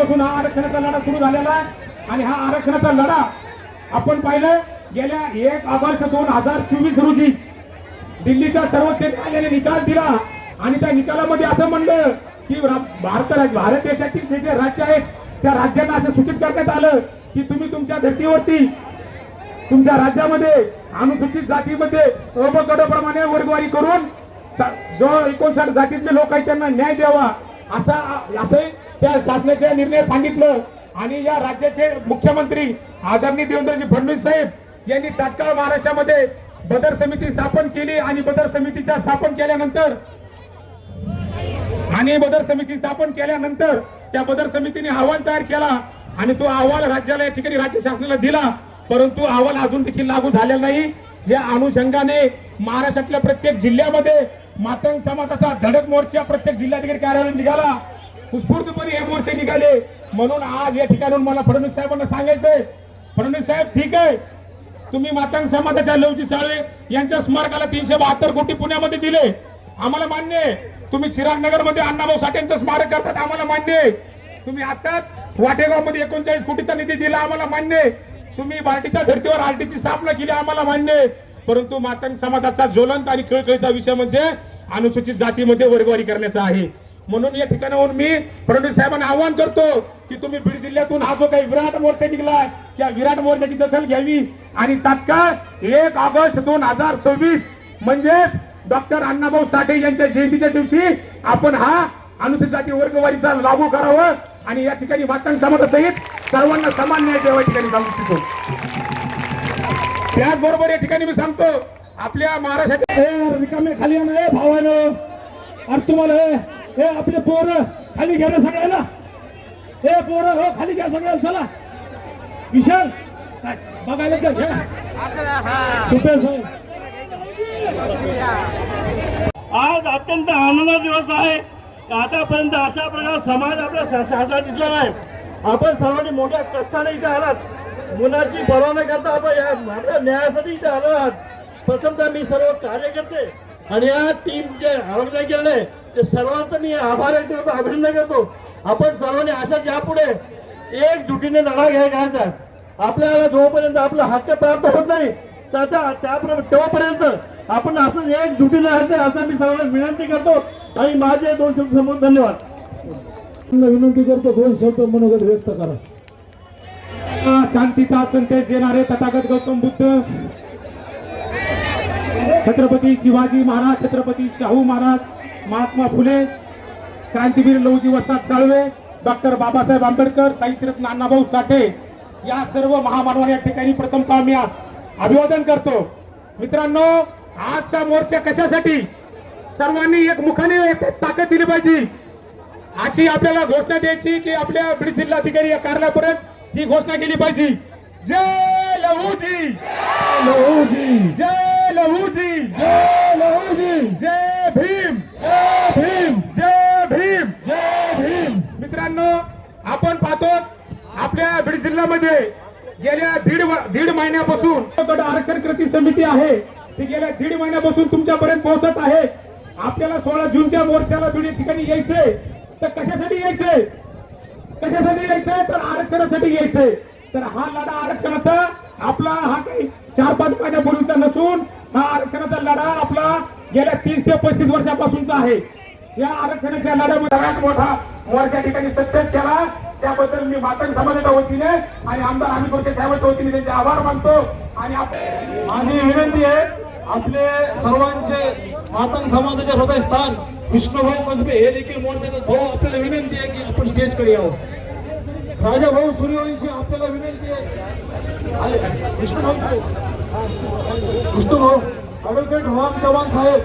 पासून हा आरक्षणाचा लढा सुरू झालेला आहे आणि हा आरक्षणाचा लढा आपण पाहिलं गेल्या 1 ऑगस्ट 2024 रोजी दिल्लीच्या सर्वोच्च न्यायालयाने निकाल दिला आणि त्या निकालामध्ये असं म्हणलं की भारत देशातील जे राज्य आहेत त्या राज्यांना असं सूचित करण्यात आलं की तुम्ही तुमच्या धर्तीवरती तुमच्या राज्यामध्ये अनुसूचित जातीमध्ये प्रमाणे वर्गवारी करून जो 59 जातीतले लोक आहेत त्यांना न्याय द्यावा असे त्या शासनाच्या निर्णय सांगितलं आणि या राज्याचे मुख्यमंत्री आदरणीय देवेंद्रजी फडणवीस साहेब यांनी तात्काळ महाराष्ट्रामध्ये बदर समिती स्थापन केली आणि बदर समितीच्या स्थापन केल्यानंतर त्या बदर समितीने अहवाल तयार केला आणि तो अहवाल राज्याला या ठिकाणी राज्य शासनाला दिला, परंतु अहवाल अजून देखील लागू झालेला नाही। या अनुषंगाने महाराष्ट्रातल्या प्रत्येक जिल्ह्यामध्ये मातंग समाजाचा धडक मोर्चा प्रत्येक जिल्हाधिकारी कार्यालयात निघाला, उत्स्फूर्तपणे हे मोर्चे निघाले। म्हणून आज या ठिकाणून मला फडणवीस साहेबांना सांगायचंय, फडणवीस साहेब ठीक आहे तुम्ही मातंग समाजाच्या लवजी साळवे यांच्या स्मारकाला 372 कोटी पुण्यामध्ये दिले, आम्हाला मान्य आहे। तुम्ही चिरागनगर मध्ये अण्णाभाऊ साठेंचं स्मारक करतात, आम्हाला मान्य आहे। तुम्ही आताच वाटेगाव मध्ये 39 कोटीचा निधी दिला, आम्हाला मान्य आहे। तुम्ही बार्टीच्या धर्तीवर आरटीची स्थापना केली, आम्हाला मान्य आहे। परंतु मातंग समाजाचा ज्वलंत आणि खळखळीचा विषय म्हणजे अनुसूचित जातीमध्ये वर्गवारी करण्याचा आहे। म्हणून या ठिकाणाहून मी फडणवीस साहेबांना आवाहन करतो की तुम्ही बीड जिल्ह्यातून हा जो काही विराट मोर्चा निघाला त्या विराट मोर्चाची दखल घ्यावी आणि तात्काळ 1 ऑगस्ट 2026 म्हणजे डॉक्टर अण्णाभाऊ साठे यांच्या जयंतीच्या दिवशी आपण हा अनुसूचित जाती वर्गवारीचा लागू करावं आणि या ठिकाणी मातंग समाजासहित सर्वांना समान न्याय द्यावा ठिकाणी सांगू इच्छितो। त्याचबरोबर या ठिकाणी मी सांगतो आपल्या महाराष्ट्रात रिकामे खाली आणा भावानं, अरे तुम्हाला हे आपले पोरं खाली घ्या ना सगळ्याला, हे पोरं हो खाली घ्या सगळ्याला, चला विशाल बघायला घ्या आज अत्यंत आनंदाचा दिवस आहे। आतापर्यंत अशा प्रकार समाज आपल्या शासनात दिसला नाही। आपण सर्वांनी मोठ्या कष्टाने इथे आलात, मुलाची पर्वा न करता आपण आपल्या न्यायासाठी इथे आलो आहात। प्रथमतः मी सर्व कार्यकर्ते आणि या टीम जे आयोजन केले ते सर्वांचं मी आभार व्यक्त करतो, अभिनंदन करतो। आपण सर्वांनी अशाच यापुढे एकजुटीने लढा घ्यायचा। आपल्याला जोपर्यंत आपला हक्क प्राप्त होत नाही तेव्हापर्यंत आपण असं एकजुटीने राहायचं असं मी सर्वांना विनंती करतो आणि माझे 2 शब्द समोर धन्यवाद विनंती करतो। 2 शब्द मनोगत व्यक्त करा। शांतीचा संदेश देणारे तथागत गौतम बुद्ध, छत्रपती शिवाजी महाराज, छत्रपती शाहू महाराज, महात्मा फुले, क्रांतीवीर लवजी वसंत साळवे, डॉक्टर बाबासाहेब आंबेडकर, साहित्यरत्न अण्णाभाऊ साठे या सर्व महामानवांना या ठिकाणी प्रथमतः मी अभिवादन करतो। मित्रांनो, आजचा मोर्चा कशासाठी सर्वांनी एक मुखाने ताकद दिली पाहिजे अशी आपल्याला घोषणा द्यायची की आपल्या बीड जिल्हाधिकारी या कार्यालयापर्यंत ही घोषणा केली पाहिजे। जय लहूजी, जय लहूजी, जय लहूजी, जय भीम, जय भीम, जय भीम, जय भीम। मित्रांनो, आपण पाहतो आपल्या बीड जिल्ह्यामध्ये गेल्या दीड महिन्यापासून आरक्षण कृती समिती आहे ती गेल्या 1.5 महिन्यापासून तुमच्यापर्यंत पोहोचत आहे। आपल्याला 16 जूनच्या मोर्चाला बीड ठिकाणी यायचंय, तर कशासाठी यायचंय? कशासाठी यायचंय? तर आरक्षणासाठी यायचंय। तर हा लढा आरक्षणाचा आपला हा काही 4-5 महिन्यापूर्वीचा नसून हा आरक्षणाचा लढा आपला गेल्या 30 ते 35 वर्षापासूनचा आहे। या आरक्षणाच्या लढ्यामध्ये सगळ्यात मोठा मोर्चा ठिकाणी सक्सेस केला, त्याबद्दल मी मातंग समाजाच्या वतीने आणि आमदार अमित गोटे साहेबांच्या वतीने त्यांचे आभार मानतो। आणि माझी विनंती आहे आपले सर्वांचे मातंग समाजाचे हृदयस्थान विष्णुभाऊ कसबे हे देखील मोर्चाचे भाऊ, आपल्याला विनंती आहे की आपण स्टेजकडे यावं। राजा भाऊ सूर्यवंशी आपल्याला विनंती आहे, विष्णुभाऊ ॲडव्होकेट राम चव्हाण साहेब